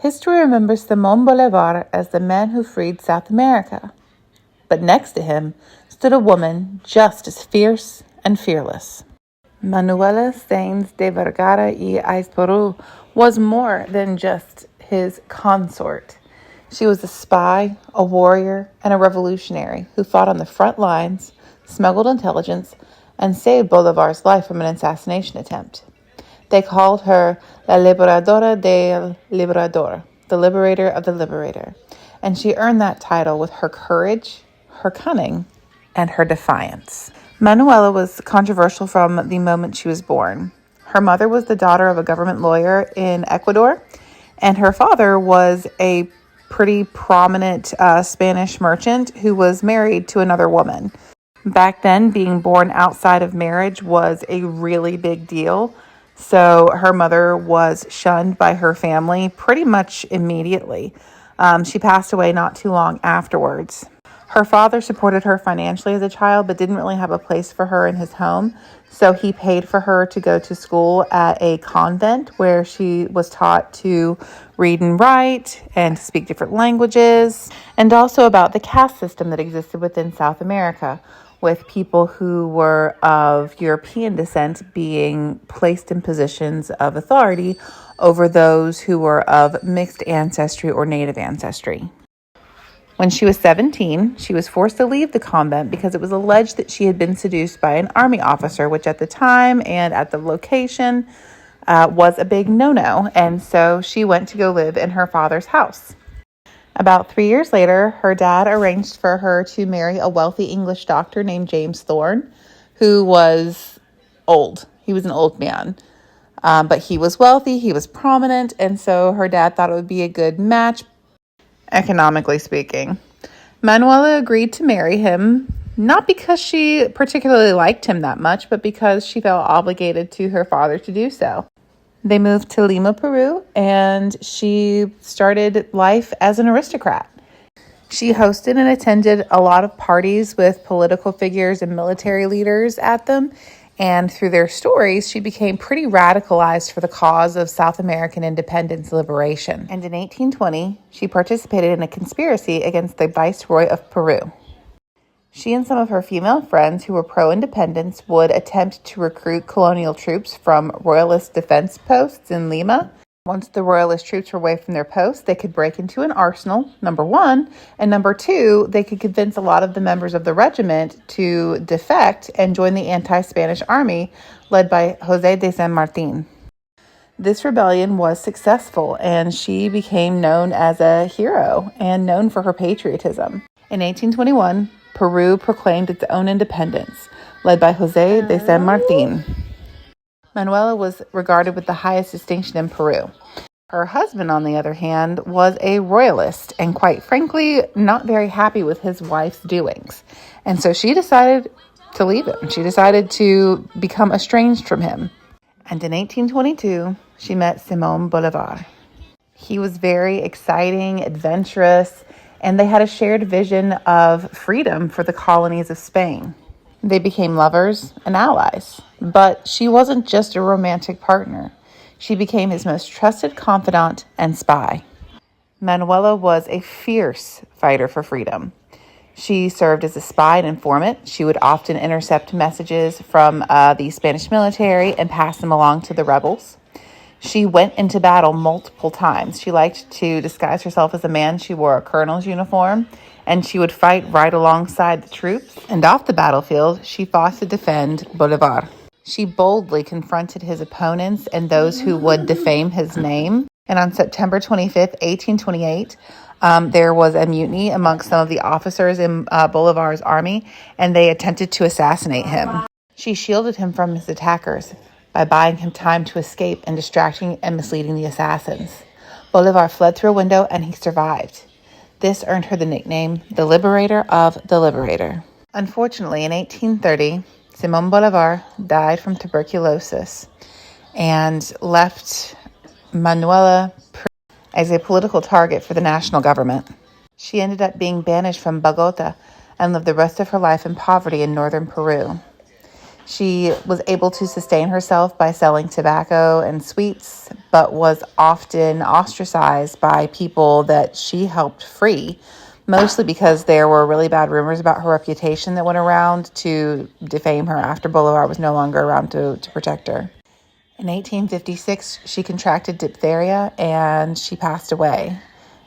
History remembers Simón Bolivar as the man who freed South America. But next to him stood a woman just as fierce and fearless. Manuela Sáenz de Vergara y Aizpuru was more than just his consort. She was a spy, a warrior, and a revolutionary who fought on the front lines, smuggled intelligence, and saved Bolivar's life from an assassination attempt. They called her la Liberadora del Libertador, the liberator of the liberator, and she earned that title with her courage, her cunning, and her defiance. Manuela was controversial from the moment she was born. Her mother was the daughter of a government lawyer in Ecuador, and her father was a pretty prominent Spanish merchant who was married to another woman. Back then, being born outside of marriage was a really big deal. So her mother was shunned by her family pretty much immediately. She passed away not too long afterwards. Her father supported her financially as a child, but didn't really have a place for her in his home. So he paid for her to go to school at a convent where she was taught to read and write and to speak different languages, and also about the caste system that existed within South America, with people who were of European descent being placed in positions of authority over those who were of mixed ancestry or native ancestry. When she was 17, she was forced to leave the convent because it was alleged that she had been seduced by an army officer, which at the time and at the location was a big no-no, and so she went to go live in her father's house. About 3 years later, her dad arranged for her to marry a wealthy English doctor named James Thorne, who was old. He was an old man, but he was wealthy, he was prominent, and so her dad thought it would be a good match, economically speaking. Manuela agreed to marry him, not because she particularly liked him that much, but because she felt obligated to her father to do so. They moved to Lima, Peru, and she started life as an aristocrat. She hosted and attended a lot of parties with political figures and military leaders at them, and through their stories, she became pretty radicalized for the cause of South American independence liberation. And in 1820, she participated in a conspiracy against the Viceroy of Peru. She and some of her female friends who were pro-independence would attempt to recruit colonial troops from royalist defense posts in Lima. Once the royalist troops were away from their posts, they could break into an arsenal, number one, and number two, they could convince a lot of the members of the regiment to defect and join the anti-Spanish army led by José de San Martín. This rebellion was successful, and she became known as a hero and known for her patriotism. In 1821, Peru proclaimed its own independence, led by José de San Martín. Manuela was regarded with the highest distinction in Peru. Her husband, on the other hand, was a royalist and, quite frankly, not very happy with his wife's doings. And so she decided to leave him. She decided to become estranged from him. And in 1822, she met Simón Bolivar. He was very exciting, adventurous, and they had a shared vision of freedom for the colonies of Spain. They became lovers and allies, but she wasn't just a romantic partner. She became his most trusted confidant and spy. Manuela was a fierce fighter for freedom. She served as a spy and informant. She would often intercept messages from the Spanish military and pass them along to the rebels. She went into battle multiple times. She liked to disguise herself as a man. She wore a colonel's uniform, and she would fight right alongside the troops. And off the battlefield, she fought to defend Bolivar. She boldly confronted his opponents and those who would defame his name. And on September 25th, 1828, there was a mutiny amongst some of the officers in Bolivar's army, and they attempted to assassinate him. She shielded him from his attackers by buying him time to escape and distracting and misleading the assassins. Bolivar fled through a window, and he survived. This earned her the nickname, the Liberator of the Liberator. Unfortunately, in 1830, Simón Bolivar died from tuberculosis and left Manuela as a political target for the national government. She ended up being banished from Bogota and lived the rest of her life in poverty in northern Peru. She was able to sustain herself by selling tobacco and sweets, but was often ostracized by people that she helped free, mostly because there were really bad rumors about her reputation that went around to defame her after Bolivar was no longer around to protect her. In 1856, she contracted diphtheria and she passed away.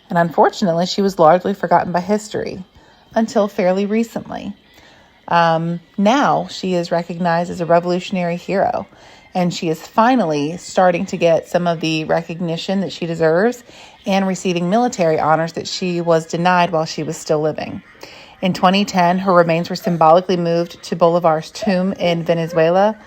And unfortunately, she was largely forgotten by history until fairly recently. Now she is recognized as a revolutionary hero, and she is finally starting to get some of the recognition that she deserves and receiving military honors that she was denied while she was still living. In 2010, her remains were symbolically moved to Bolivar's tomb in Venezuela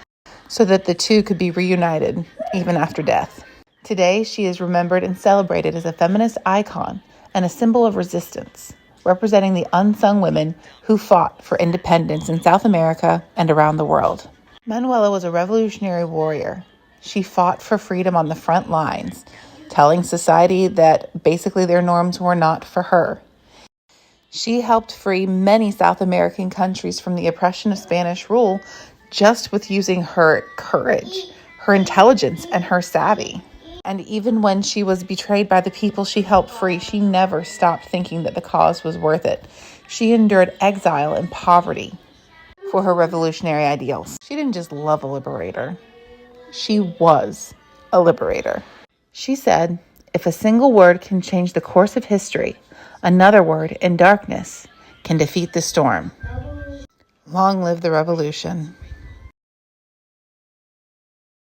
so that the two could be reunited even after death. Today, she is remembered and celebrated as a feminist icon and a symbol of resistance, representing the unsung women who fought for independence in South America and around the world. Manuela was a revolutionary warrior. She fought for freedom on the front lines, telling society that basically their norms were not for her. She helped free many South American countries from the oppression of Spanish rule just with using her courage, her intelligence, and her savvy. And even when she was betrayed by the people she helped free, she never stopped thinking that the cause was worth it. She endured exile and poverty for her revolutionary ideals. She didn't just love a liberator. She was a liberator. She said, "If a single word can change the course of history, another word in darkness can defeat the storm." Long live the revolution.